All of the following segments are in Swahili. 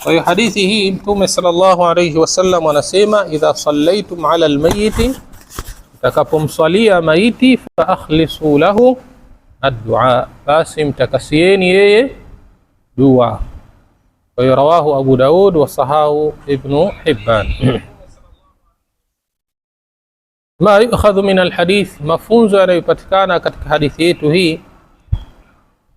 Kwa hiyo hadithi hii Mtume sallallahu alayhi wasallam anasema, idha sallaitum ala almayiti, mtakapomswalia maiti, fa akhlisu lahu ad-du'a, basi mtakasieni yeye dua. Kwa hiyo rawahu Abu Daud wa sahahu Ibn Hibban. Ma yukhadhu min alhadith, mafunzo yanayopatikana katika hadithi yetu hii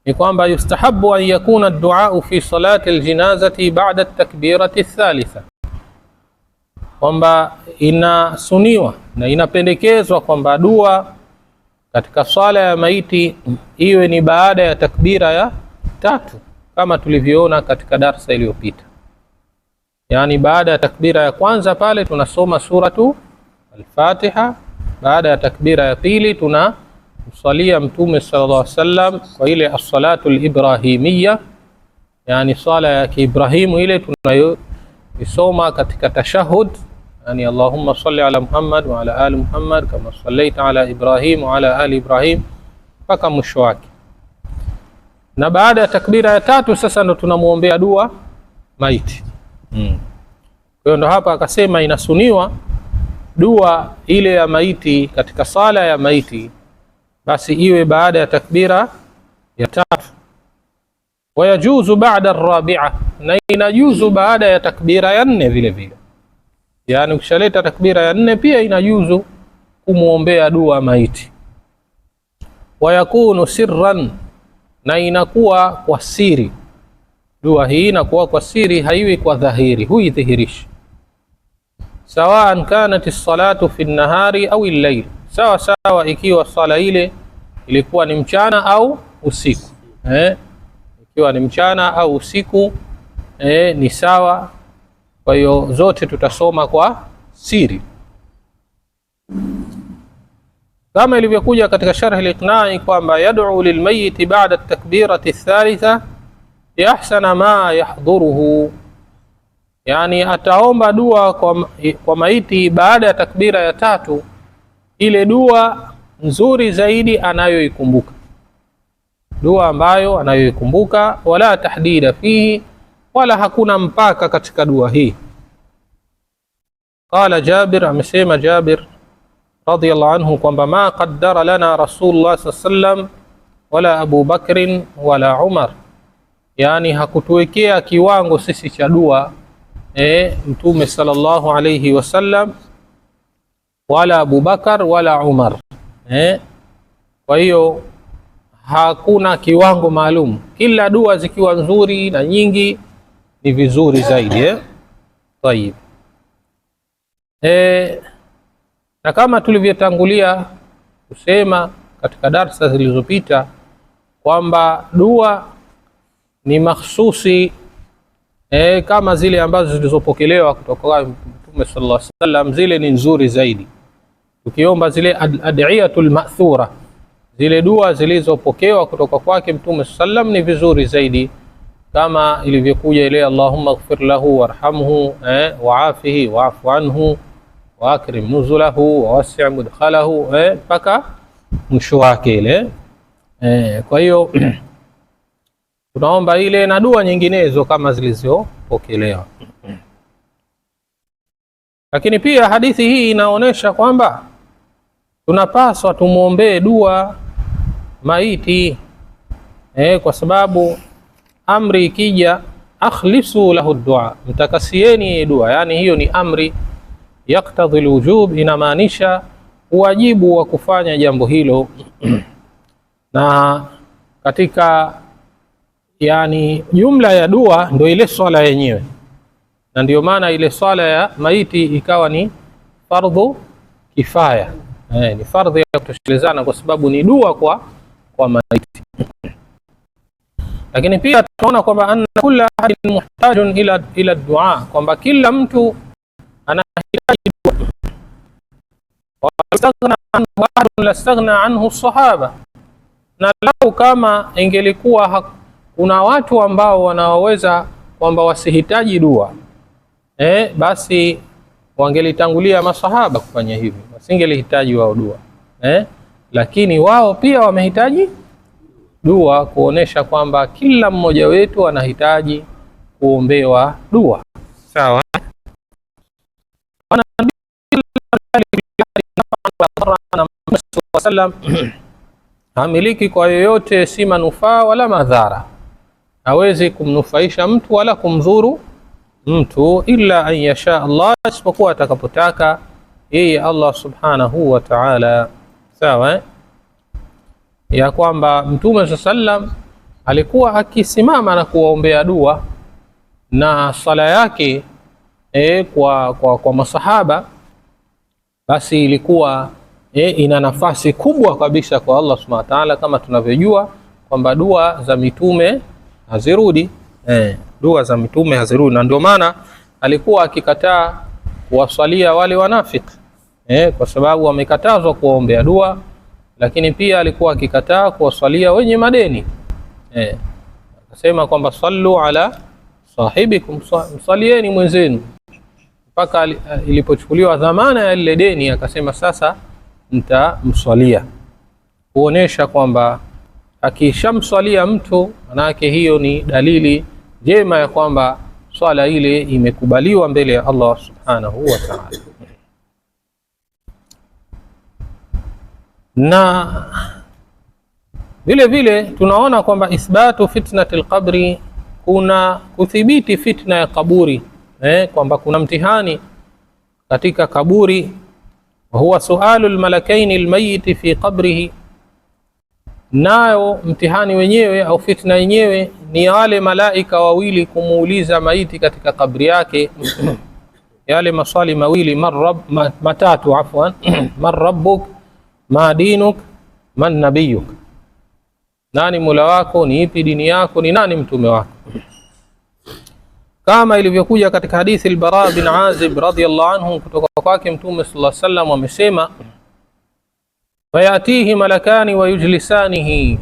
ni kwamba yustahabu an yakuna ad-du'a fi salati al-janazati ba'da at-takbirati ath-thalitha, kwamba inasuniwa na inapendekezwa kwamba dua katika swala ya maiti iwe ni baada ya takbira ya tatu, kama tulivyoona katika darsa iliyopita. Yani baada ya takbira ya kwanza pale tunasoma suratu al-Fatiha, baada ya takbira ya pili tunamswalia Mtume sallallahu alaihi wasallam kwa ile as-salatu al-ibrahimiyya, yani swala ya Kiibrahimu ile tunayoisoma katika tashahud, yani Allahumma salli ala Muhammad wa ala ali Muhammad kama sallaita ala Ibrahim wa ala ali Ibrahim mpaka mwisho wake. Na baada ya takbira ya tatu sasa ndo tunamuombea dua maiti. Kwa hiyo ndo hapa akasema inasuniwa dua ile ya maiti katika sala ya maiti basi iwe baada ya takbira ya tatu. Wayajuzu baada ar-rabi'a, na inajuzu baada ya takbira ya nne vile vile. Yani ukishaleta takbira ya nne pia inajuzu kumuombea dua maiti. Wayakunu sirran, na inakuwa kwa siri. Dua hii inakuwa kwa siri, haiwi kwa dhahiri, huidhihirishi. Sawaan kanat as-salatu fi an-nahari au al-layl, sawa sawa ikiwa sala ile ilikuwa ni mchana au usiku. Ikiwa ni mchana au usiku ni sawa. Kwa hiyo zote tutasoma kwa siri, kama ilivyokuja katika sharh al-Iqna'i kwamba yad'u lilmayit ba'da at-takbirati ath-thalitha bi ahsana ma yahdhuruhu, yani ataomba dua kwa maiti baada ya takbira ya tatu, ile dua nzuri zaidi anayoikumbuka, dua ambayo anayoikumbuka, wala tahdida fihi, wala hakuna mpaka katika dua hii. Qala Jabir, amesema Jabir radiyallahu anhu kwamba ma qaddara lana Rasulullah sallallahu alaihi wasallam wala Abu Bakrin wala Umar, yani hakutuwekea kiwango sisi cha dua Mtume sallallahu alayhi wasallam wala Abu Bakar wala Umar. Kwa hiyo hakuna kiwango maalum, kila dua zikiwa nzuri na nyingi ni vizuri zaidi. Tayib. Na kama tulivyotangulia kusema katika darsa zilizopita kwamba dua ni makhsusi kama zile ambazo zilizopokelewa kutoka kwa Mtume sallallahu alaihi wasallam, zile ni nzuri zaidi. Tukiomba zile ad'iyatul ma'thura, zile dua zilizopokewa kutoka kwake Mtume sallallahu alaihi wasallam ni vizuri zaidi, kama ilivyokuja ile Allahumma ighfir lahu warhamhu wa'afihi wa'fu anhu wa akrim nuzulahu wa wasi' mudkhalahu mpaka mwisho wake ile. Kwa hiyo tunaomba ile na dua nyinginezo kama zilizopokelewa. Lakini pia hadithi hii inaonyesha kwamba tunapaswa tumuombee dua maiti, kwa sababu amri ikija akhlisu lahu dua, mtakasieni dua, yani hiyo ni amri yaktadhi alwujub, inamaanisha wajibu wa kufanya jambo hilo. Na katika yani jumla ya dua ndio ile swala yenyewe, na ndio maana ile swala ya maiti ikawa ni fardhu kifaya, ni fardhu ya kutoshelezana kwa sababu ni dua kwa maiti. Lakini pia tunaona kwamba anna kulla ahadin muhtajun ila dua, kwamba kila mtu anahitaji dua. Wa istaghna anhu ahadun lastaghna anhu as-sahaba, na lau kama ingelikuwa kuna watu ambao wanaweza kwamba wasihitaji dua, basi wangelitangulia masahaba kufanya hivyo, wasingelihitaji wao dua. Lakini wao pia wamehitaji dua kuonesha kwamba kila mmoja wetu anahitaji kuombewa dua. Sawa. Hamiliki kwa yoyote si manufaa wala madhara, hawezi kumnufaisha mtu wala kumdhuru mtu, illa an yasha Allah, isipokuwa atakapotaka yeye Allah subhanahu wa ta'ala. Sawa, ya kwamba Mtume sallam alikuwa akisimama na kuwaombea dua, na sala yake kwa masahaba basi ilikuwa ina nafasi kubwa kabisa kwa Allah subhanahu wa ta'ala, kama tunavyojua kwamba dua za mitume hazirudi. Dua za mitume hazirudi, na ndio maana alikuwa akikataa kuwasalia wale wanafiki kwa sababu wamekatazwa kuwaombea dua, lakini pia alikuwa akikataa kuwasalia wenye madeni. Akasema kwamba sallu ala sahibikum, msalieni mwenzenu, mpaka ilipochukuliwa dhamana ya lile deni akasema sasa mtamswalia, kuonesha kwamba akishamswalia mtu manake hiyo ni dalili jema ya kwamba swala ile imekubaliwa mbele ya Allah subhanahu wa ta'ala. Na vile vile tunaona kwamba ithbatu fitnatil qabri, kuna kuthibiti fitna ya kaburi, kwamba kuna mtihani katika kaburi. Wa huwa sualu almalakaini almayit fi qabrihi, nayo mtihani wenyewe au fitna yenyewe ni wale malaika wawili kumuuliza maiti katika kabri yake yale maswali mawili, matatu afwan man rabbuk ma dinuk man nabiyuk, nani mola wako, ni ipi dini yako, ni nani mtume wako. Kama ilivyokuja katika hadithi al-Bara bin Azib radhiyallahu anhu kutoka kwake Mtume sallallahu alaihi wasallam amesema, fayatihi malakani wa yujlisanihi,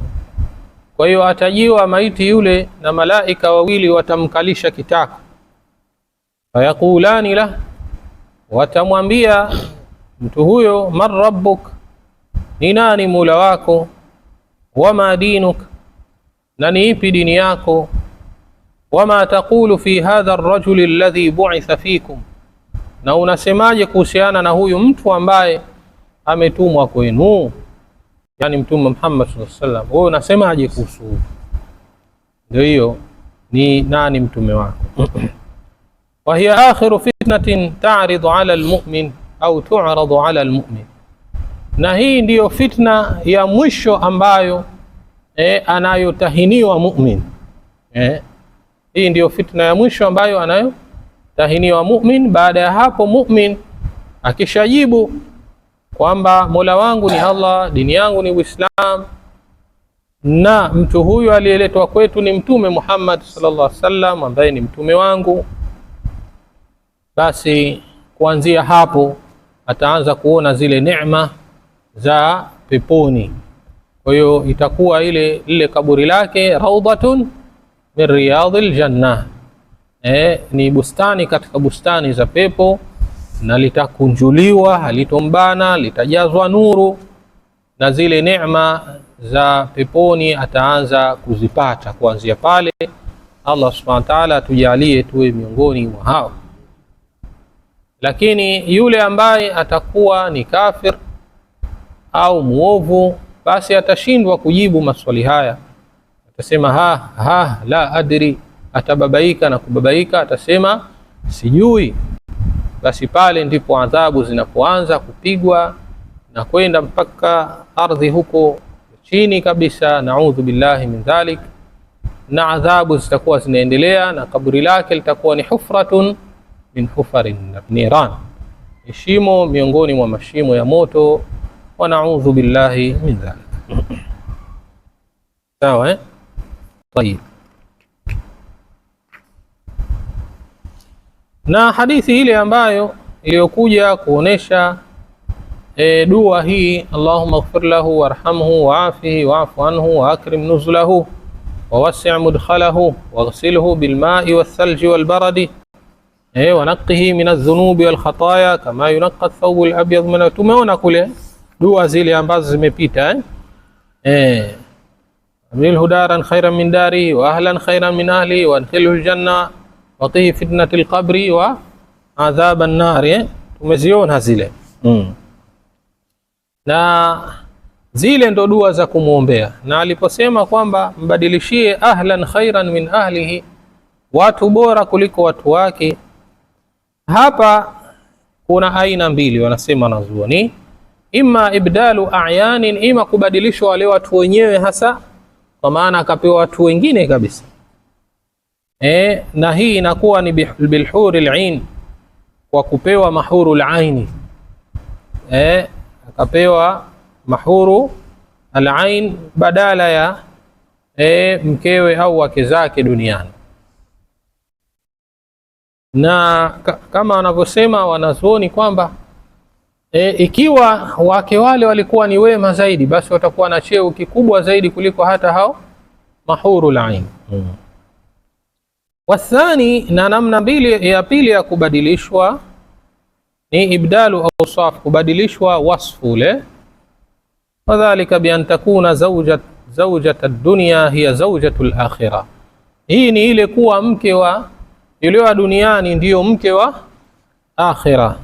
kwa hiyo atajiwa maiti yule na malaika wawili watamkalisha kitako, fayakulani la, watamwambia mtu huyo, man rabbuk, ni nani mola wako, wama dinuk, na ni ipi dini yako, wama taqulu fi hadha ar-rajuli alladhi bu'itha fikum, na unasemaje kuhusiana na huyu mtu ambaye ametumwa kwenu, yani Mtume Muhammad sallallahu alaihi wasallam, wewe unasemaje kuhusu? Ndio hiyo ni nani mtume wako. Wa hiya akhiru fitnatin ta'ridu ala almu'min au tu'radu ala almu'min, na hii ndiyo fitna ya mwisho ambayo anayotahiniwa mu'min. Hii ndiyo fitna ya mwisho ambayo anayotahiniwa mu'min. Baada ya hapo mu'min akishajibu kwamba mola wangu ni Allah, dini yangu ni Uislamu, na mtu huyu aliyeletwa kwetu ni Mtume Muhammad sallallahu alaihi wasallam ambaye ni mtume wangu, basi kuanzia hapo ataanza kuona zile neema za peponi. Kwa hiyo itakuwa lile kaburi lake raudhatun min riyadil janna, ni bustani katika bustani za pepo, na litakunjuliwa, halitombana, litajazwa nuru, na zile neema za peponi ataanza kuzipata kuanzia pale. Allah subhanahu wa ta'ala atujalie tuwe miongoni mwa hao. Lakini yule ambaye atakuwa ni kafir au muovu, basi atashindwa kujibu maswali haya, atasema la adri, atababaika na kubabaika, atasema sijui. Basi pale ndipo adhabu zinapoanza kupigwa na kwenda mpaka ardhi huko chini kabisa, naudhu billahi min dhalik, na adhabu zitakuwa zinaendelea, na kaburi lake litakuwa ni hufratun min hufarin niran, shimo miongoni mwa mashimo ya moto, wa naudhu billahi min dhalik. Sawa, tayeb. Na hadithi ile ambayo iliyokuja kuonesha dua hii, Allahumma ighfir lahu warhamhu wa'afihi wa'fu anhu wa akrim nuzulahu wa wasi' mudkhalahu waghsilhu bilma'i wathalji walbaradi wa naqqihi min adh-dhunubi wal khataaya kama yunqqa ath-thawbu al-abyad min. Tumeona kule dua zile ambazo zimepita abdilhu daran khairan min dari wa ahlan khairan min ahli wa adkhilhu aljanna wa qihi fitnatil qabri wa adhab an-nar. Tumeziona zile na zile ndo dua za kumwombea. Na aliposema kwamba mbadilishie ahlan khairan min ahlihi, watu bora kuliko watu wake, hapa kuna aina mbili wanasema wanazuoni, imma ibdalu a'yanin, ima kubadilishwa wale watu wenyewe hasa, kwa maana akapewa watu wengine kabisa. Na hii inakuwa ni bilhuril ain, kwa kupewa mahurul aini. Akapewa mahuru al-ain badala ya mkewe au wake zake duniani. Na kama wanavyosema wanazuoni kwamba ikiwa wake wale walikuwa ni wema zaidi, basi watakuwa na cheo kikubwa zaidi kuliko hata hao mahurul ain. Wathani, na namna ya pili ya kubadilishwa ni ibdalu awsaf, kubadilishwa wasfu ule. Wadhalika bi an takuna zawjat ad-dunya hiya zawjatu al-akhirah. Hii ni ile kuwa mke wa yule wa duniani ndiyo mke wa akhira.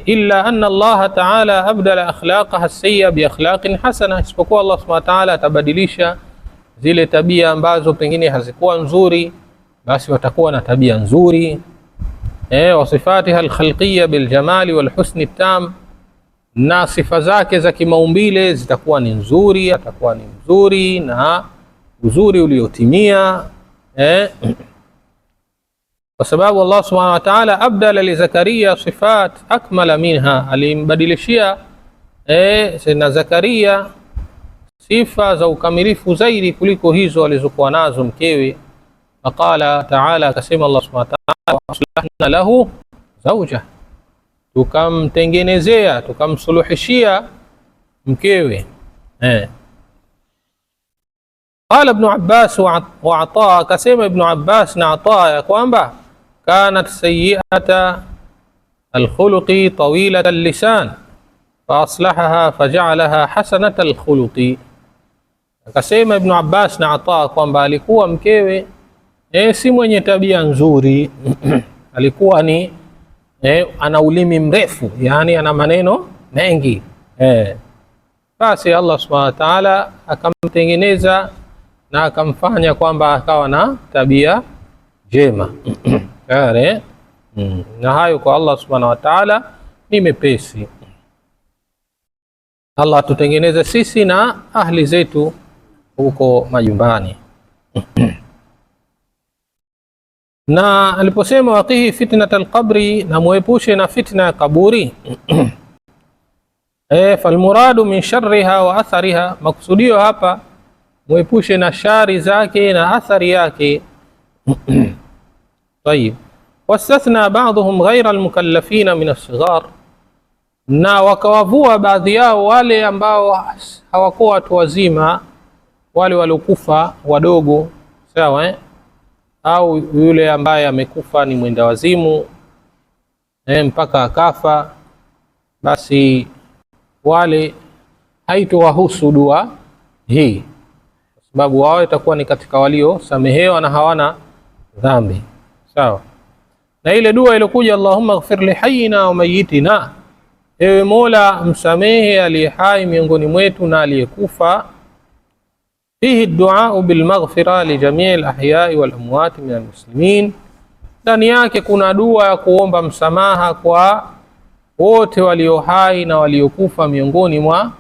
Illa anna Allah ta'ala abdala akhlaqaha as-sayyi'a bi akhlaqin hasana, isipokuwa Allah subhanahu wa ta'ala atabadilisha zile tabia ambazo pengine hazikuwa nzuri, basi watakuwa na tabia nzuri. Wa sifatiha al-khalqiyya bil jamali wal husni tam, na sifa zake za kimaumbile zitakuwa ni nzuri, atakuwa ni mzuri na uzuri uliotimia. Kwa sababu Allah subhanahu wa ta'ala abdala li Zakaria sifat akmala minha, alimbadilishia na Zakaria sifa za ukamilifu zaidi kuliko hizo alizokuwa nazo mkewe. Faqala ta'ala, akasema Allah subhanahu wa ta'ala, wa aslahna lahu zawja, tukamtengenezea tukamsuluhishia mkewe. Qala Ibn Abbas wa Ata, akasema Ibn Abbas na Ata ya kwamba kanat sayyi'ata al-khuluqi tawilata al-lisan fa aslahaha faja'alaha hasanata al-khuluqi. Akasema Ibn Abbas na Ata kwamba alikuwa mkewe si mwenye tabia nzuri alikuwa ni ana ulimi mrefu, yani ana maneno mengi. Basi Allah subhanahu wa ta'ala akamtengeneza na akamfanya kwamba akawa na tabia njema. Na hayo kwa Allah subhanahu wa ta'ala ni mepesi. Allah tutengeneze sisi na ahli zetu huko majumbani. Na aliposema waqihi fitnat al-qabri, na muepushe na fitna ya kaburi. Falmuradu min sharriha wa athariha, makusudio hapa muepushe na shari zake na athari yake. Tayib, wastathna ba'dhum ghayra al-mukallafina min as-sighar, na wakawavua baadhi yao wale ambao hawakuwa watu wazima, wale waliokufa wadogo, sawa au yule ambaye amekufa ni mwenda wazimu mpaka akafa, basi wale haitowahusu dua hii, kwa sababu wao itakuwa ni katika waliosamehewa na hawana dhambi, sawa. Na ile dua iliyokuja Allahumma ighfir li hayyina wa mayyitina, ewe Mola msamehe aliye hai miongoni mwetu na aliyekufa. Fihi ad-du'a bil maghfira li jami' al-ahya'i wal amwat min al-muslimin, ndani yake kuna dua ya kuomba msamaha kwa wote walio hai na waliokufa miongoni mwa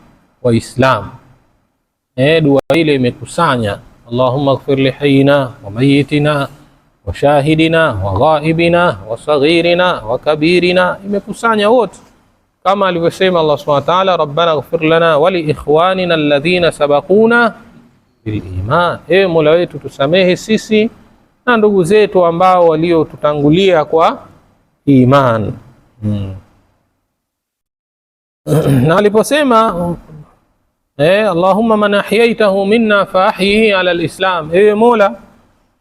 Waislamu. Dua ile imekusanya Allahumma ighfir li hayyina wa mayyitina wa shahidina wa ghaibina wa saghirina wa kabirina, imekusanya wote, kama alivyosema Allah subhanahu wa ta'ala, rabbana ighfir lana wa li ikhwanina alladhina sabaquna bil iman, Mola wetu tusamehe sisi na ndugu zetu ambao waliotutangulia kwa iman. Na aliposema Allahumma man ahyaitahu minna fa ahyihi ala al-islam, Mola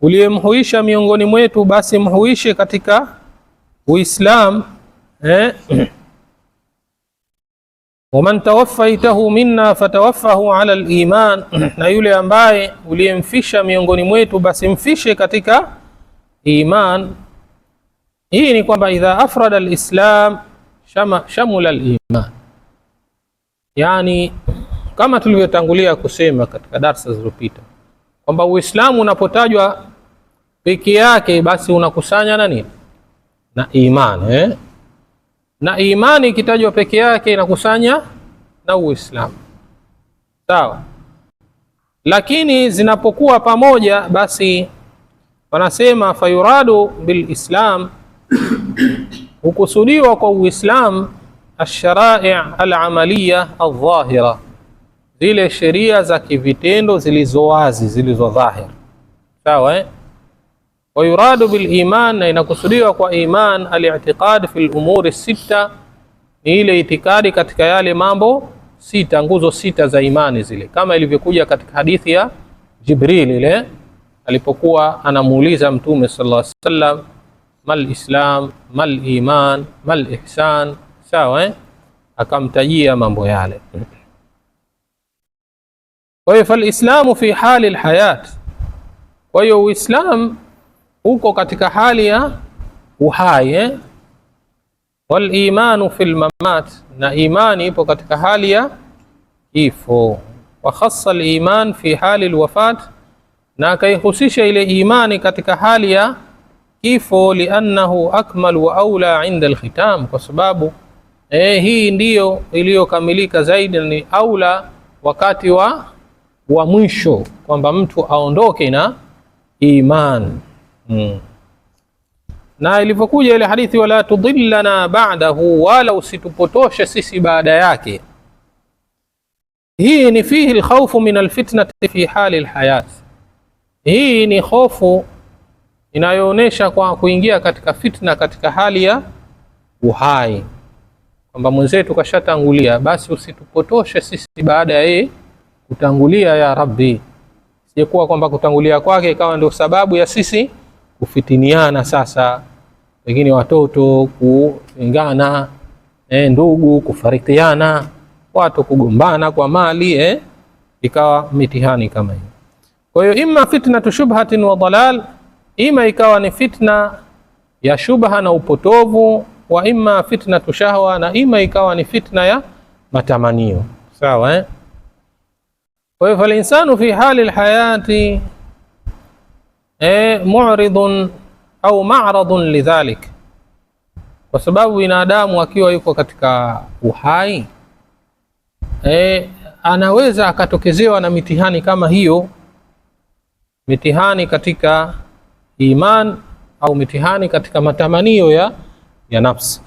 uliyemhuisha miongoni mwetu basi mhuishe katika Uislamu. waman tawaffaitahu minna fatawaffahu ala al-iman, na yule ambaye uliyemfisha miongoni mwetu basi mfishe katika iman. Hii ni kwamba idha afrada al-islam shamula al-iman, yani kama tulivyotangulia kusema katika darasa zilizopita kwamba Uislamu unapotajwa peke yake basi unakusanya na nini? Na iman, na imani ikitajwa peke yake inakusanya na Uislamu, sawa. Lakini zinapokuwa pamoja basi wanasema fayuradu bil islam, hukusudiwa kwa Uislamu ash-sharai' al-amaliya al-dhahira, zile sheria za kivitendo zilizo wazi, zilizo dhahir, sawa. Wa yuradu bil iman, na inakusudiwa kwa iman al-i'tiqad fi al-umuri sita, ni ile itikadi katika yale mambo sita, nguzo sita za imani zile, kama ilivyokuja katika hadithi ya Jibril ile alipokuwa anamuuliza Mtume sallallahu alaihi wasallam mal islam mal iman mal ihsan, sawa, akamtajia mambo yale. Kwa hiyo fal islamu fi hali alhayat, kwa hiyo Uislamu uko katika hali ya uhai, wal imanu fil mamat, na imani ipo katika hali ya kifo. Wa khassa al iman fi hali alwafat, na akaihusisha ile imani katika hali ya kifo, liannahu akmal wa aula inda alkhitam, kwa sababu hii ndiyo iliyokamilika zaidi, ni aula wakati wa mwisho, kwamba mtu aondoke na iman. Na ilivyokuja ile hadithi wala tudillana ba'dahu, wala usitupotoshe sisi baada yake, hii ni fihi alkhawfu min alfitnati fi hali alhayat. Hii ni hofu inayoonesha kwa kuingia katika fitna katika hali ya uhai, kwamba mwenzetu kashatangulia, basi usitupotoshe sisi baada ya yeye kutangulia ya Rabbi. Sijekuwa kwamba kutangulia kwake ikawa ndio sababu ya sisi kufitiniana, sasa pengine watoto kuingana, ndugu kufarikiana, watu kugombana kwa mali, ikawa mitihani kama hiyo. Kwa hiyo imma fitnatu shubhatin wa dalal, ima ikawa ni fitna ya shubha na upotovu, wa imma fitnatu shahwa, na ima ikawa ni fitna ya matamanio, sawa. Kwa hiyo fal insanu fi hali alhayati mu'ridun au ma'radun lidhalik, kwa sababu binadamu akiwa yuko katika uhai anaweza akatokezewa na mitihani kama hiyo, mitihani katika iman au mitihani katika matamanio ya nafsi.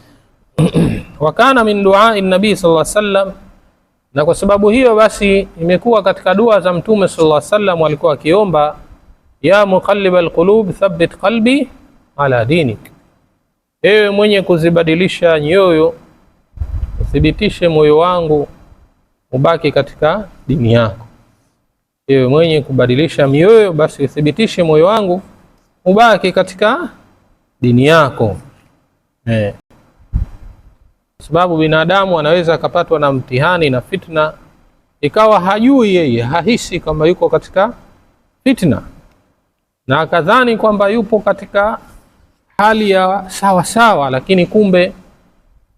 Wa kana min du'a an-nabi sallallahu alaihi wasallam, na kwa sababu hiyo basi imekuwa katika dua za Mtume sallallahu alaihi wasallam, alikuwa akiomba ya muqallib alqulub thabbit qalbi ala dinik, ewe mwenye kuzibadilisha nyoyo uthibitishe moyo wangu ubaki katika dini yako. Ewe mwenye kubadilisha mioyo, basi uthibitishe moyo wangu ubaki katika dini yako. Sababu binadamu anaweza akapatwa na mtihani na fitna, ikawa hajui yeye, hahisi kwamba yuko katika fitna, na akadhani kwamba yupo katika hali ya sawa sawa, lakini kumbe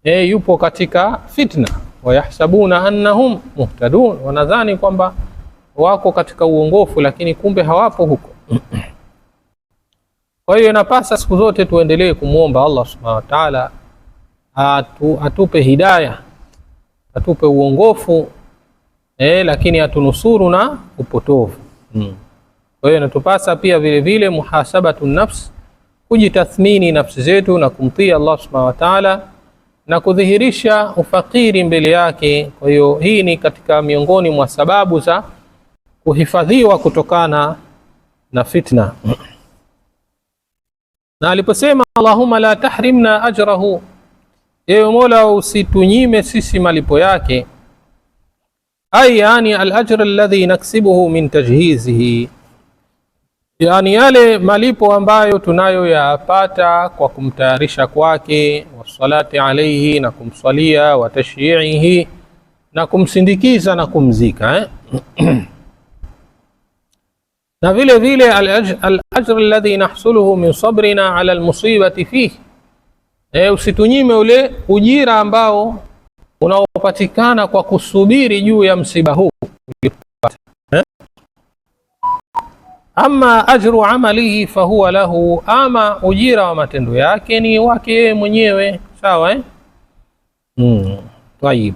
yupo katika fitna. Wayahsabuna annahum muhtadun, wanadhani kwamba wako katika uongofu, lakini kumbe hawapo huko. Kwa hiyo inapasa siku zote tuendelee kumwomba Allah subhanahu wa ta'ala atupe hidayah, atupe uongofu, lakini atunusuru na upotovu. Kwa hiyo inatupasa pia vile vile muhasabatu nafs, kujitathmini nafsi zetu na kumtii Allah subhanahu wa ta'ala na kudhihirisha ufakiri mbele yake. Kwa hiyo hii ni katika miongoni mwa sababu za kuhifadhiwa kutokana na fitna. Na aliposema Allahumma la tahrimna ajrahu, ewe Mola usitunyime sisi malipo yake, ay yani al-ajr alladhi naksibuhu min tajhizihi, yani yale malipo ambayo tunayoyapata kwa kumtayarisha kwake, wasalati alayhi, na kumsalia, wa tashyi'ihi, na kumsindikiza na kumzika na vile vile al-ajr alladhi nahsuluhu min sabrina ala al-musibati fihi, usitunyime ule ujira ambao unaopatikana kwa kusubiri juu ya msiba huu. Ama ajru amalihi fahuwa lahu, ama ujira wa matendo yake ni wake yeye mwenyewe. Sawa طيب.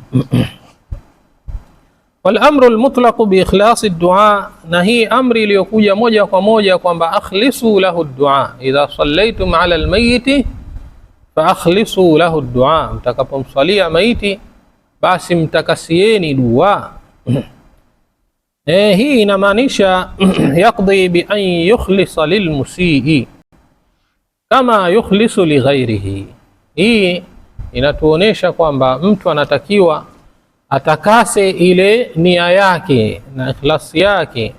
والامر المطلق باخلاص الدعاء، na hii amri iliyokuja moja kwa moja kwamba akhlisu lahu ad-du'a idha sallaytum ala al-mayyit fa akhlisu lahu ad-du'a, mtakapomsalia maiti basi mtakasieni dua. Hii inamaanisha yaqdi bi an yukhlisa lilmusii kama yukhlisu li ghairihi. Hii inatuonesha kwamba mtu anatakiwa atakase ile nia yake na ikhlasi yake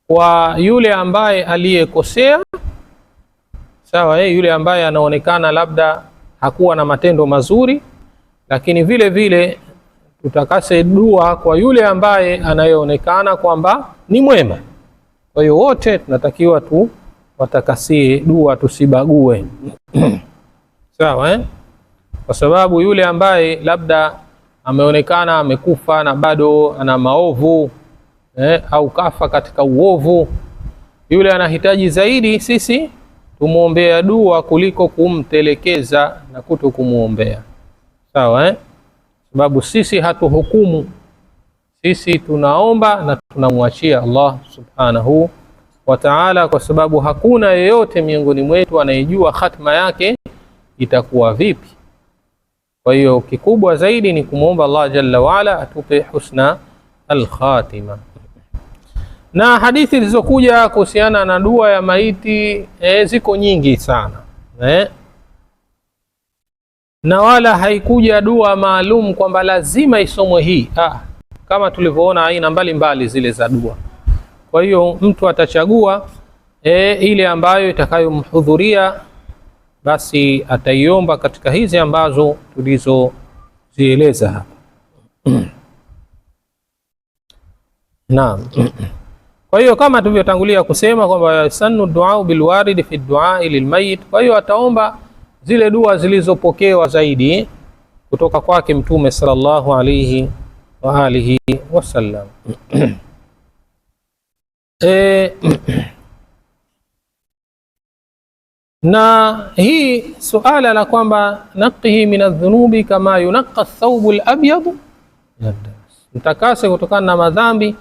kwa yule ambaye aliyekosea. Sawa, yule ambaye anaonekana labda hakuwa na matendo mazuri, lakini vile vile tutakase dua kwa yule ambaye anayeonekana kwamba ni mwema. Kwa hiyo wote tunatakiwa tu watakasie dua, tusibague. Sawa kwa sababu yule ambaye labda ameonekana amekufa na bado ana maovu au kafa katika uovu, yule anahitaji zaidi sisi tumuombea dua kuliko kumtelekeza na kuto kumuombea. Sawa sababu sisi hatuhukumu, sisi tunaomba na tunamwachia Allah subhanahu wa ta'ala, kwa sababu hakuna yeyote miongoni mwetu anayejua hatima yake itakuwa vipi. Kwa hiyo kikubwa zaidi ni kumuomba Allah jalla waala atupe husna al-khatima. Na hadithi zilizokuja kuhusiana na dua ya maiti ziko nyingi sana na wala haikuja dua maalum kwamba lazima isomwe hii, kama tulivyoona aina mbalimbali zile za dua. Kwa hiyo mtu atachagua ile ambayo itakayomhudhuria, basi ataiomba katika hizi ambazo tulizozieleza hapa. Naam. Kwa hiyo kama tulivyotangulia kusema kwamba sannu du'a bil warid fi du'a lil mayit, kwa hiyo ataomba zile dua zilizopokewa zaidi kutoka kwake Mtume sallallahu alayhi wa alihi wasallam. Na hii suala la kwamba naqihi min adh-dhunubi kama yunaqqa ath-thawbu al-abyad, mtakase kutokana na madhambi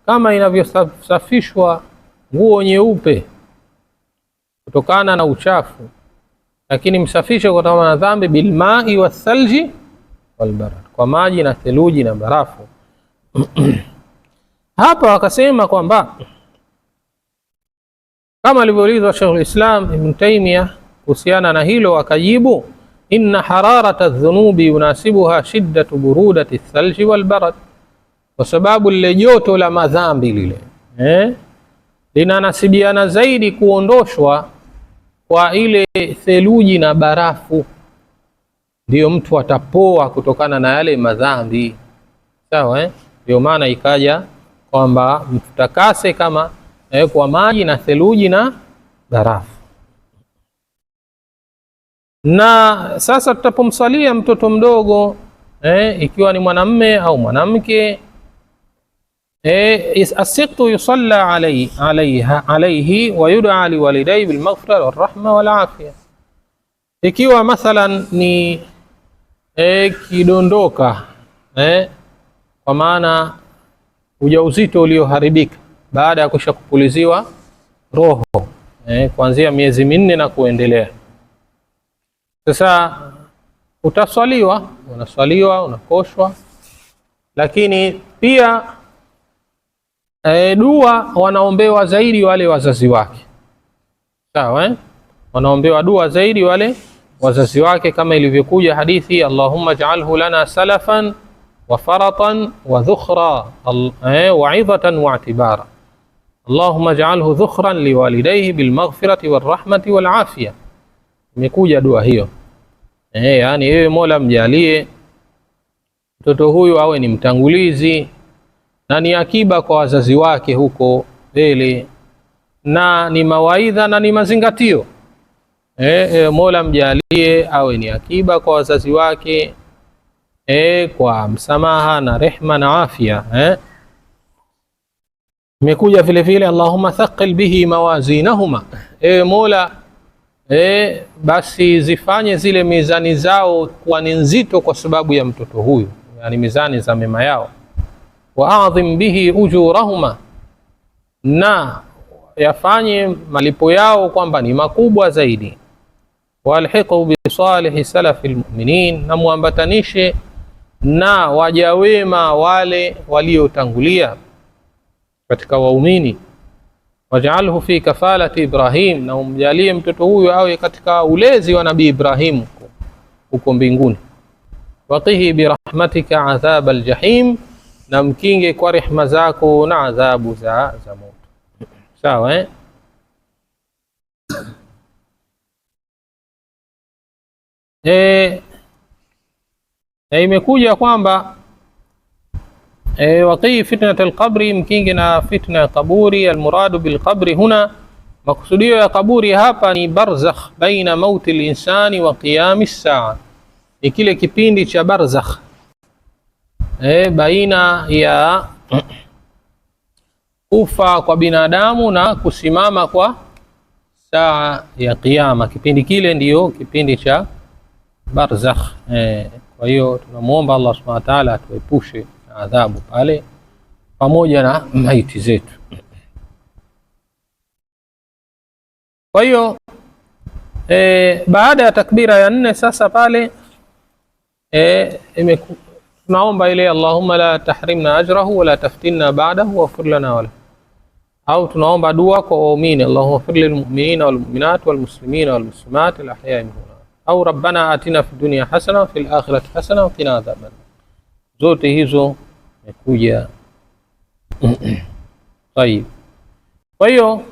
kama inavyosafishwa nguo nyeupe kutokana na uchafu, lakini msafishe kutokana na dhambi bilma'i wathalji walbarad, kwa maji na theluji na barafu. Hapa wakasema kwamba kama alivyoulizwa Sheikhul Islam Ibn Taymiyyah kuhusiana na hilo, akajibu inna hararata adh-dhunubi yunasibuha shiddatu burudati ath-thalji walbarad, kwa sababu lile joto la madhambi lile linanasibiana zaidi kuondoshwa kwa ile theluji na barafu, ndio mtu atapoa kutokana na yale madhambi. Sawa ndio maana ikaja kwamba mtakase kama kwa maji na theluji na barafu. Na sasa tutapomsalia mtoto mdogo ikiwa ni mwanamme au mwanamke, as-siqtu yusalla alayhi wa yud'a liwalidayhi bil maghfirah wal rahma wal afiyah. Ikiwa mathalan ni kidondoka kwa maana ujauzito ulioharibika baada ya kushakupuliziwa roho kuanzia miezi 4 na kuendelea, sasa utaswaliwa, unaswaliwa, unakoshwa, lakini pia dua wanaombewa zaidi wale wazazi wake. Sawa wanaombewa dua zaidi wale wazazi wake, kama ilivyokuja hadithi Allahumma ij'alhu lana salafan wa faratan wa dhukhra wa 'idhatan wa i'tibara. Allahumma ij'alhu dhukhran liwalidayhi bil maghfirati war rahmati wal afiyah. Imekuja dua hiyo yani ewe Mola mjalie mtoto huyu awe ni mtangulizi na ni akiba kwa wazazi wake huko mbele, na ni mawaidha na ni mazingatio. Mola mjalie awe ni akiba kwa wazazi wake, kwa msamaha na rehma na afya. Imekuja vile vile Allahumma thaqil bihi mawazinahuma, Mola basi zifanye zile mizani zao kuwa ni nzito kwa sababu ya mtoto huyu, yani mizani za mema yao. Wa adhim bihi ujurahuma, na yafanye malipo yao kwamba ni makubwa zaidi. Walhiqu bi salihi salafi almu'minin, na muambatanishe na waja wema wale waliotangulia katika waumini. Waj'alhu fi kafalati Ibrahim, na umjalie mtoto huyu awe katika ulezi wa Nabii Ibrahim huko mbinguni. Waqihi birahmatika adhab aljahim, na mkinge kwa rehema zako na adhabu za moto. Sawa, imekuja kwamba waqihi fitnat alqabri, mkinge na fitna ya kaburi. Almuradu bilqabri huna, makusudio ya kaburi hapa ni barzakh baina mauti linsani wa qiyami saa, ni kile kipindi cha barzakh baina ya kufa kwa binadamu na kusimama kwa saa ya kiyama. Kipindi kile ndiyo kipindi cha barzakh. Kwa hiyo tunamuomba Allah subhanahu wa ta'ala atuepushe na adhabu pale pamoja na maiti zetu. Kwa hiyo baada ya takbira ya 4 sasa pale tunaomba ile Allahumma la tahrimna ajrahu wala taftinna ba'dahu waghfir lana wala, au tunaomba dua kwa waumini, Allahumma ighfir lil mu'minina wal mu'minat wal muslimina wal muslimat al ahya'i minhum, au rabbana atina fid dunya hasana wa fil akhirati hasana wa qina adhaban. Zote hizo imekuja. Tayeb, kwa hiyo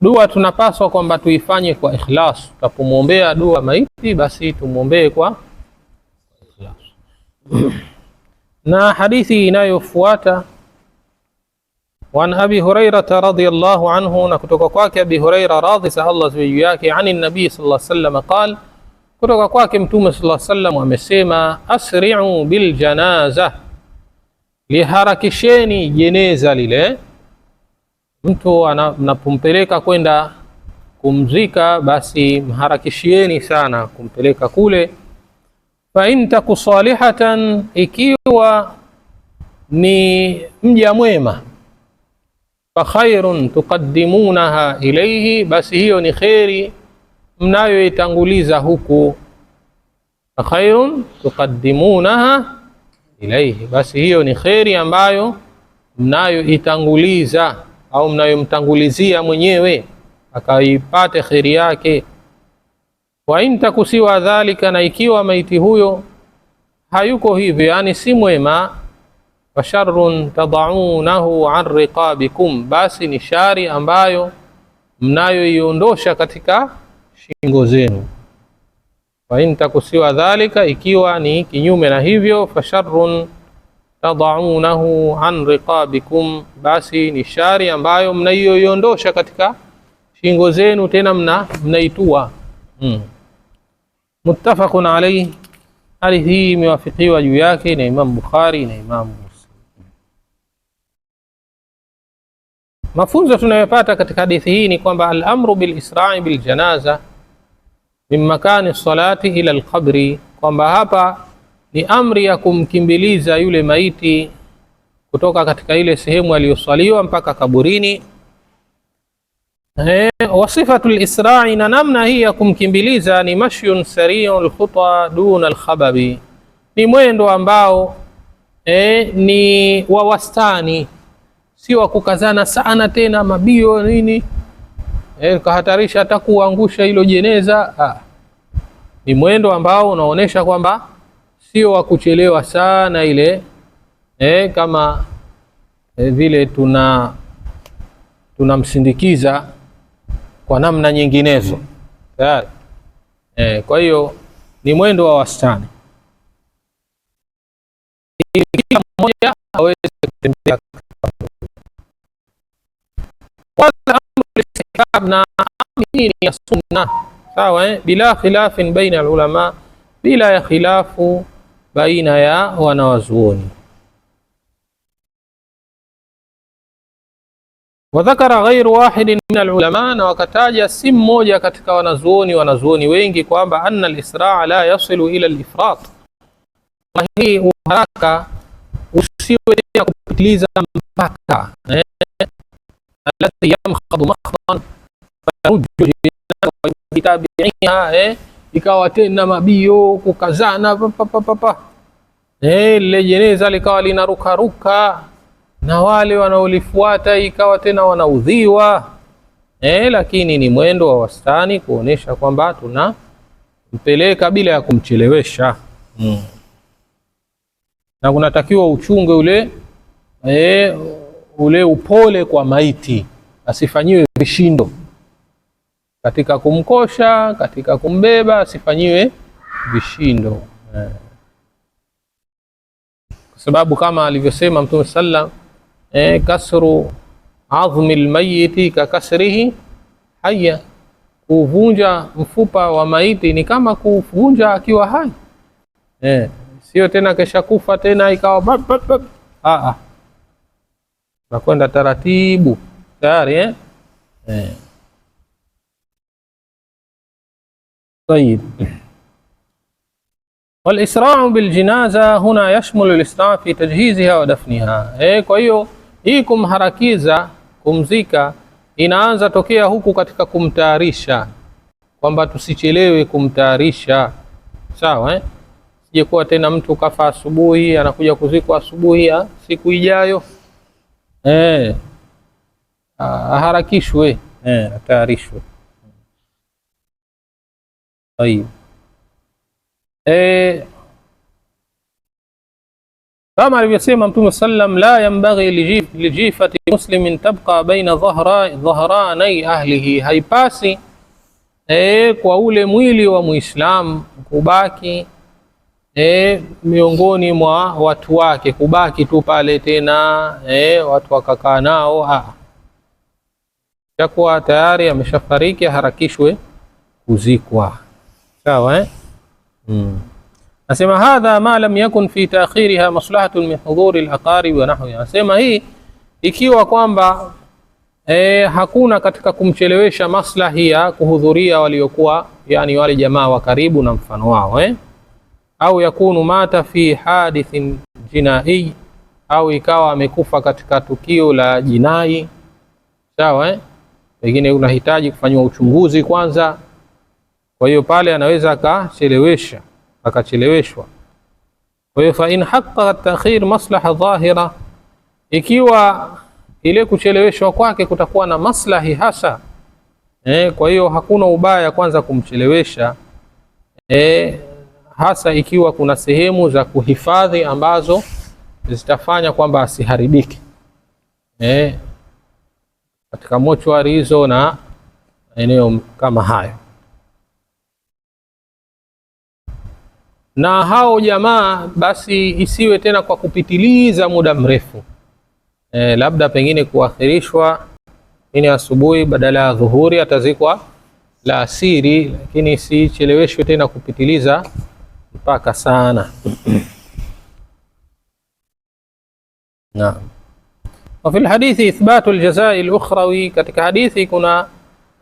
dua tunapaswa kwamba tuifanye kwa ikhlas. Tutapomwombea dua maiti, basi tumwombee kwa ikhlas. Na hadithi inayofuata, wan Abi Hurairah radhiyallahu anhu, na kutoka kwake Abi Hurairah radhi za Allah juu yake, ani nabii sallallahu alayhi wasallam qala, kutoka kwake Mtume sallallahu alayhi wasallam amesema, asri'u bil janaza, liharakisheni jeneza lile. Mtu anapompeleka kwenda kumzika, basi mharakishieni sana kumpeleka kule. Fa in taku salihatan, ikiwa ni mja mwema, fa khairun tuqaddimunaha ilayhi, basi hiyo ni khairi mnayoitanguliza huku. Fa khairun tuqaddimunaha ilayhi, basi hiyo ni khairi ambayo mnayoitanguliza au mnayomtangulizia mwenyewe akaipate khairi yake. Wa in takusiwa dhalika, na ikiwa maiti huyo hayuko hivyo, yani si mwema, fa sharrun tad'unahu an riqabikum, basi ni shari ambayo mnayoiondosha katika shingo zenu. Wa in takusiwa dhalika, ikiwa ni kinyume na hivyo, fa sharrun tad'unahu an riqabikum, basi ni shari ambayo mnayoiondosha katika shingo zenu, tena mnaitua. Muttafaqun alayhi, hadithi hii imewafikiwa juu yake na Imam Bukhari na Imam Muslim. Mafunzo tunayopata katika hadithi hii ni kwamba al-amru bil isra'i bil janaza min makani salati ila al-qabri, kwamba hapa ni amri ya kumkimbiliza yule maiti kutoka katika ile sehemu aliyoswaliwa mpaka kaburini. Wasifatu al-isra'i, na namna hii ya kumkimbiliza ni mashyun sari'un al-khuta duna al-khababi, ni mwendo ambao ni wa wastani, si wa kukazana sana tena mabio nini kahatarisha hata kuangusha hilo jeneza. Ni mwendo ambao unaonesha kwamba sio wa kuchelewa sana ile kama vile tunamsindikiza kwa namna nyinginezo tayari. Kwa hiyo ni mwendo wa wastani. ili kila mmoja aweze kutembea wala amru istihbab, na hii ni sunna, sawa, bila khilafin baina alulama, bila ya khilafu baina ya wanawazuoni. Wadhakara ghairu wahidin min alulama, na wakataja si mmoja katika wanazuoni wengi kwamba anna alisraa la yasilu ila alifrat, hii uharaka usiwe tena kupitiliza mpaka alladhi yamkhadhu makhdan farujju tabi'iha, ikawa tena mabio kukazana lile jeneza likawa linarukaruka na wale wanaolifuata ikawa tena wanaudhiwa. Lakini ni mwendo wa wastani kuonesha kwamba tunampeleka bila ya kumchelewesha. Na kunatakiwa uchunge ule upole kwa maiti, asifanyiwe vishindo katika kumkosha, katika kumbeba, asifanyiwe vishindo kwa sababu kama alivyosema Mtume sallam, kasru azmi almayiti ka kasrihi hayya, kuvunja mfupa wa maiti ni kama kuvunja akiwa hai. Sio tena kesha kufa tena ikawa nakwenda taratibu tayari. طيب والإسراع بالجنازة هنا يشمل الإسراع في تجهيزها ودفنها. Kwa hiyo hii kumharakiza kumzika inaanza tokea huku katika kumtayarisha, kwamba tusichelewe kumtayarisha, sawa. Sije kuwa tena mtu kafa asubuhi anakuja kuzikwa asubuhi ya siku ijayo. Aharakishwe, atayarishwe. طيب kama alivyosema Mtume sallam, la yanbaghi lijifati muslimin tabqa baina dhahranai ahlihi, haipasi kwa ule mwili wa Muislam kubaki miongoni mwa watu wake, kubaki tu pale tena watu wakakaa nao. Yakuwa tayari ameshafariki, harakishwe kuzikwa, sawa. Nasema hadha ma lam yakun fi ta'khiriha maslahatun min hudhuri al-aqarib wa nahwiha. Nasema hii ikiwa kwamba hakuna katika kumchelewesha maslahi ya kuhudhuria waliokuwa, yani wale jamaa wa karibu na mfano wao, au yakunu mata fi hadithin jinai, au ikawa amekufa katika tukio la jinai, sawa. Pengine unahitaji kufanywa uchunguzi kwanza, kwa hiyo pale anaweza akacheleweshwa. Kwa hiyo fa in haqqaqa at-ta'khir maslaha dhahira, ikiwa ile kucheleweshwa kwake kutakuwa na maslahi hasa, kwa hiyo hakuna ubaya kwanza kumchelewesha, hasa ikiwa kuna sehemu za kuhifadhi ambazo zitafanya kwamba asiharibike katika mochwari hizo na eneo kama hayo. Na hao jamaa basi isiwe tena kwa kupitiliza muda mrefu, labda pengine kuakhirishwa ini asubuhi badala ya dhuhuri atazikwa la asiri, lakini isicheleweshwe tena kupitiliza mpaka sana. Naam. Wa fil hadithi ithbatu aljazai alukhrawi, katika hadithi kuna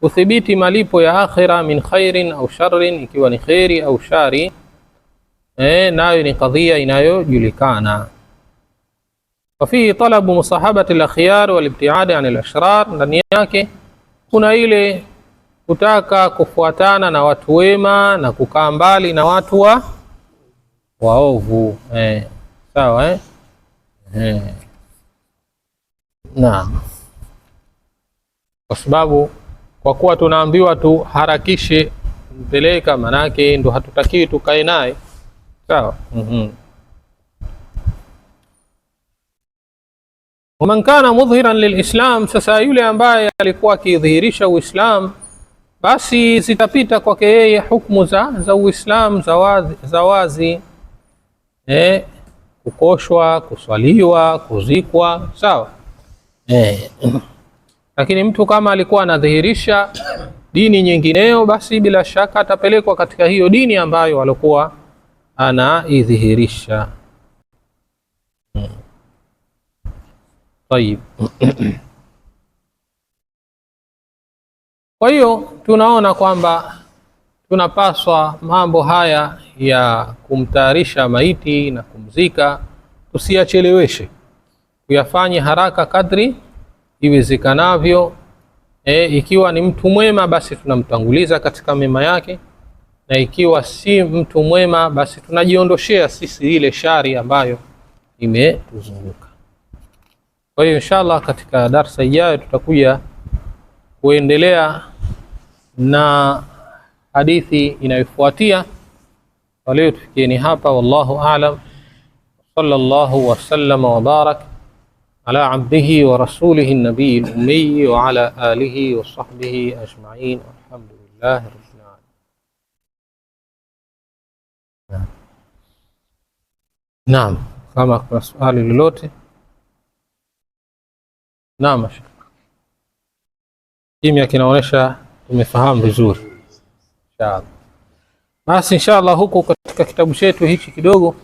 kuthibiti malipo ya akhira, min khairin au sharrin, ikiwa ni khairi au shari, nayo ni kadhia inayojulikana. Wa fihi talabu musahabati al-akhyar wal ibtiad an al-ashrar, ndani yake kuna ile kutaka kufuatana na watu wema na kukaa mbali na watu waovu, sawa. Naam, kwa sababu kwa kuwa tunaambiwa tuharakishe mpeleka, manake ndo hatutakiwi tukae naye, sawa. Waman kana mudhiran lilislam, sasa yule ambaye alikuwa akidhihirisha Uislam, basi zitapita kwake yeye hukumu za Uislam za wazi, kukoshwa, kuswaliwa, kuzikwa, sawa. Lakini mtu kama alikuwa anadhihirisha dini nyingineyo, basi bila shaka atapelekwa katika hiyo dini ambayo alikuwa anaidhihirisha. Tayib. Kwa hiyo tunaona kwamba tunapaswa mambo haya ya kumtayarisha maiti na kumzika tusiyacheleweshe, kuyafanye haraka kadri iwezekanavyo. Ikiwa ni mtu mwema, basi tunamtanguliza katika mema yake, na ikiwa si mtu mwema, basi tunajiondoshea sisi ile shari ambayo imetuzunguka. Kwa hiyo inshallah katika darsa ijayo tutakuja kuendelea na hadithi inayofuatia. Kwa leo tufikieni hapa, wallahu a'lam. Sallallahu wa sallama wa barak ala abdihi wa rasulihi an-nabiy al-ummi wa ala alihi wa sahbihi ajma'in. Alhamdulillahi rabbil alamin. Naam, kama kuna swali lolote. Naam, kimya kinaonyesha tumefahamu vizuri. Inshallah. Basi inshallah huko katika kitabu chetu hichi kidogo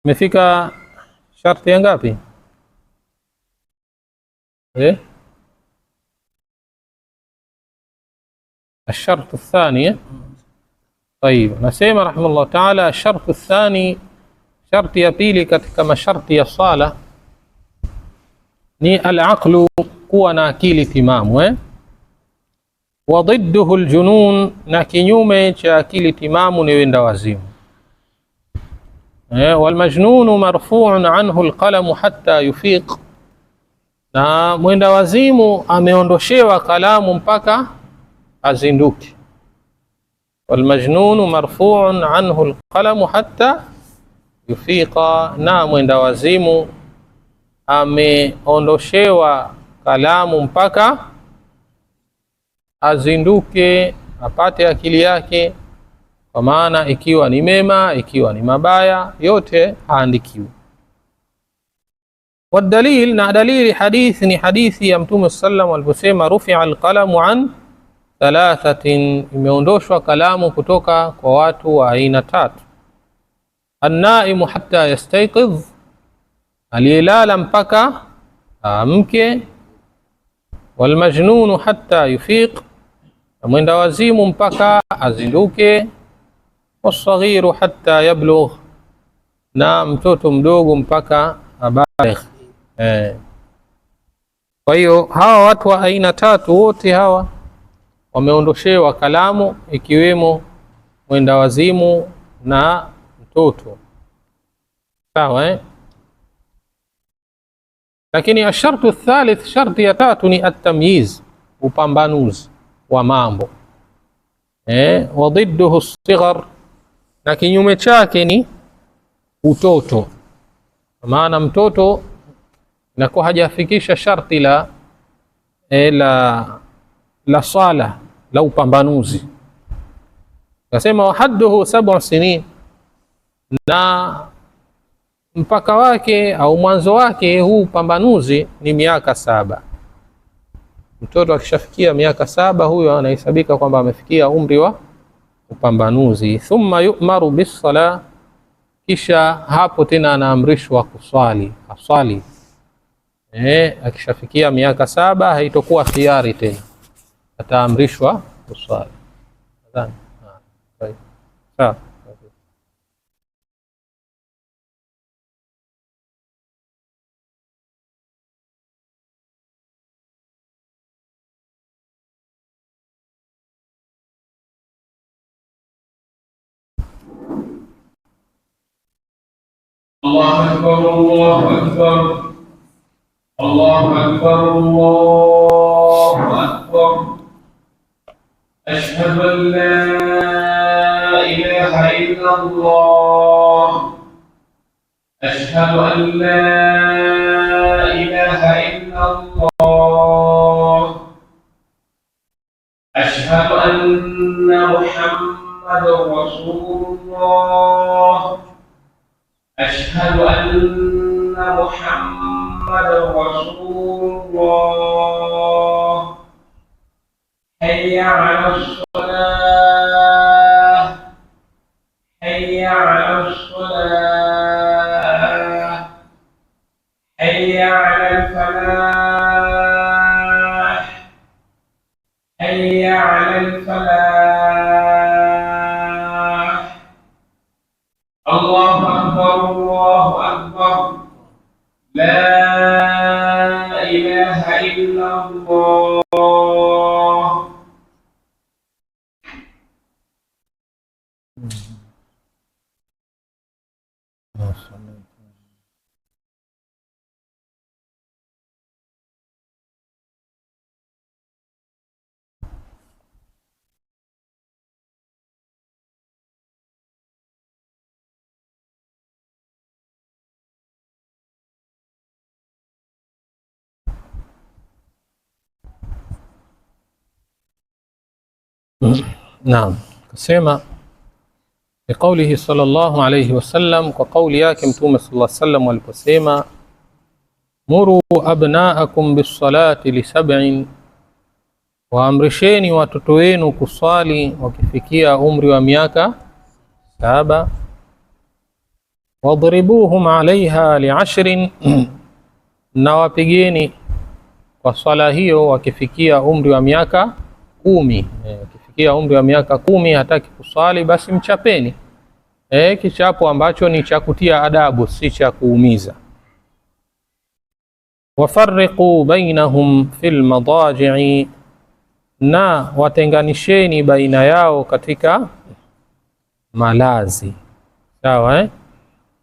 imefika sharti ya ngapi? الشرط الثاني. طيب نسمع رحمه الله تعالى الشرط الثاني، شرط ya pili katika masharti ya sala ni al-aqlu, kuwa na akili timamu. Wa ضده الجنون, na kinyume cha akili timamu ni wenda wazimu. Walmajnunu marfu'un anhu alqalamu hatta yufiq, na mwenda wazimu ameondoshewa kalamu mpaka azinduke. Walmajnunu marfu'un anhu alqalamu hatta yufiqa, na mwenda wazimu ameondoshewa kalamu mpaka azinduke, apate akili yake. Kwa maana ikiwa ni mema, ikiwa ni mabaya, yote haandikiwi. Wadalil, na dalili hadithi ni hadithi ya Mtume sallam aliposema rufi'a alqalamu an thalathatin, imeondoshwa kalamu kutoka kwa watu wa aina tatu. An-naimu hatta yastayqidh, aliyelala mpaka aamke. Walmajnunu hatta yufiq, mwenda wazimu mpaka azinduke. Wasaghiru hatta yablugh, na mtoto mdogo mpaka abaligh. Kwa hiyo hawa watu wa aina tatu wote hawa wameondoshewa kalamu, ikiwemo mwenda wazimu na mtoto, sawa. Lakini ashartu thalith, sharti ya tatu ni at-tamyiz, upambanuzi wa mambo. Wa ضده الصغر, na kinyume chake ni utoto. Maana mtoto inakuwa hajafikisha sharti la sala, la upambanuzi. Nasema wahadduhu 7 sinin, na mpaka wake au mwanzo wake huu upambanuzi ni miaka 7. Mtoto akishafikia miaka 7, huyo anahesabika kwamba amefikia umri wa upambanuzi. Thumma yu'maru bis-sala, kisha hapo tena anaamrishwa kuswali, aswali. Akishafikia miaka 7 haitokuwa khiari tena, ataamrishwa kuswali. Sawa. الله أكبر الله أكبر الله أكبر الله أكبر. أشهد أن لا إله إلا الله. أشهد أن لا إله إلا الله. أشهد أن محمدا رسول الله. محمد رسول الله حي على الصلاة حي على الصلاة حي على الفلاح حي على الفلاح. الله أكبر الله أكبر لا إله إلا الله. Naam, kasema biqaulihi sallallahu alayhi wasallam, kwa kauli yake Mtume sallallahu alayhi wasallam aliposema muru abnaakum bis-salati li sab'in, waamrisheni watoto wenu kuswali wakifikia umri wa miaka 7, wadribuhum alaiha li 10, na wapigeni kwa swala hiyo wakifikia umri wa miaka 10. Wakifikia umri wa miaka 10 hataki kuswali, basi mchapeni kichapo ambacho ni cha kutia adabu, si cha kuumiza. Wafarriqu bainahum fil madaji'i, na watenganisheni baina yao katika malazi. Sawa,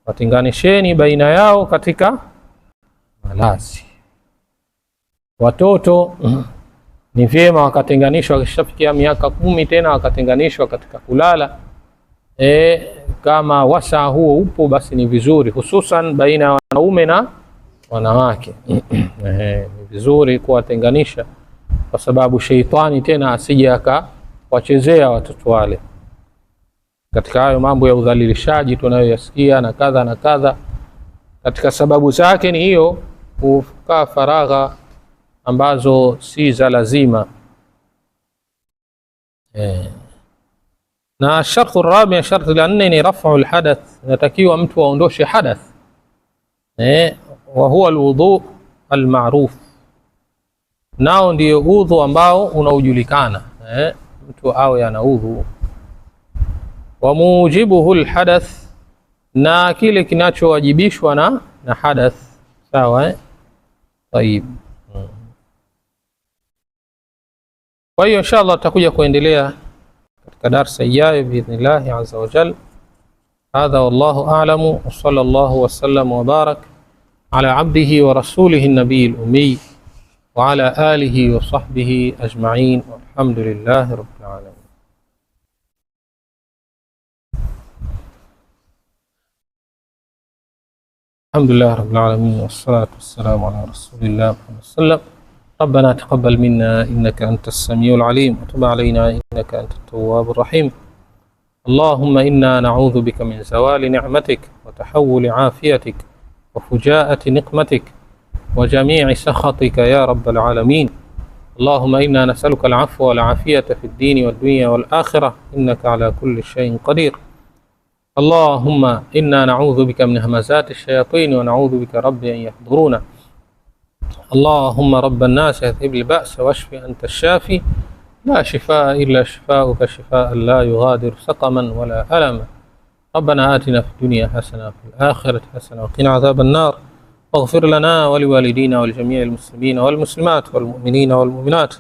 watenganisheni baina yao katika malazi. Watoto ni vyema wakatenganishwa wakishafikia miaka 10, tena wakatenganishwa katika kulala. Kama wasaa huo upo, basi ni vizuri, hususan baina ya wanaume na wanawake. Ni vizuri kuwatenganisha, kwa sababu sheitani tena asije akawachezea watoto wale katika hayo mambo ya udhalilishaji tunayoyasikia na kadha na kadha. Katika sababu zake ni hiyo, kukaa faragha ambazo si za lazima. Na shartu rabi, sharti la 4 ni rafu alhadath, inatakiwa mtu aondoshe hadath, wa huwa alwudu almaruf, nao ndio udhu ambao unaujulikana. Mtu awe ana udhu. Wa mujibuhu alhadath, na kile kinachowajibishwa na hadath. Sawa, طيب. Kwa hiyo inshallah tutakuja kuendelea katika darasa ijayo biidhnillah azza wa jalla. Hadha wallahu a'lamu, wa sallallahu wa sallam wa barak ala abdihi wa rasulihi an-nabiyil ummi wa ala alihi wa sahbihi ajma'in, walhamdulillahi rabbil alamin. Alhamdulillahi rabbil alamin, wassalatu wassalamu ala rasulillah Muhammad sallallahu. ربنا تقبل منا إنك أنت السميع العليم، وتب علينا إنك أنت التواب الرحيم. اللهم إنا نعوذ بك من زوال نعمتك وتحول عافيتك وفجاءة نقمتك وجميع سخطك يا رب العالمين. اللهم إنا نسألك العفو والعافية في الدين والدنيا والآخرة، إنك على كل شيء قدير. اللهم إنا نعوذ بك من همزات الشياطين ونعوذ بك رب أن يحضرونا. اللهم رب الناس اذهب البأس واشف أنت الشافي، لا شفاء إلا شفاؤك شفاء لا يغادر سقما ولا ألما. ربنا آتنا في الدنيا حسنة وفي الآخرة حسنة وقنا عذاب النار، واغفر لنا ولوالدينا ولجميع المسلمين والمسلمات والمؤمنين والمؤمنات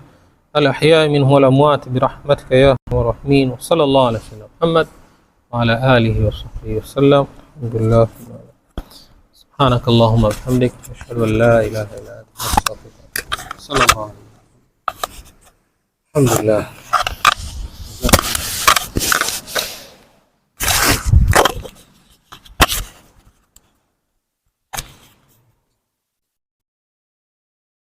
الأحياء منهم والأموات برحمتك يا أرحم الراحمين. وصلى الله على سيدنا محمد وعلى آله وصحبه وسلم. الحمد لله. سبحانك اللهم وبحمدك، أشهد أن لا إله إلا أنت، أستغفرك. صلى الله عليه وسلم. الحمد لله.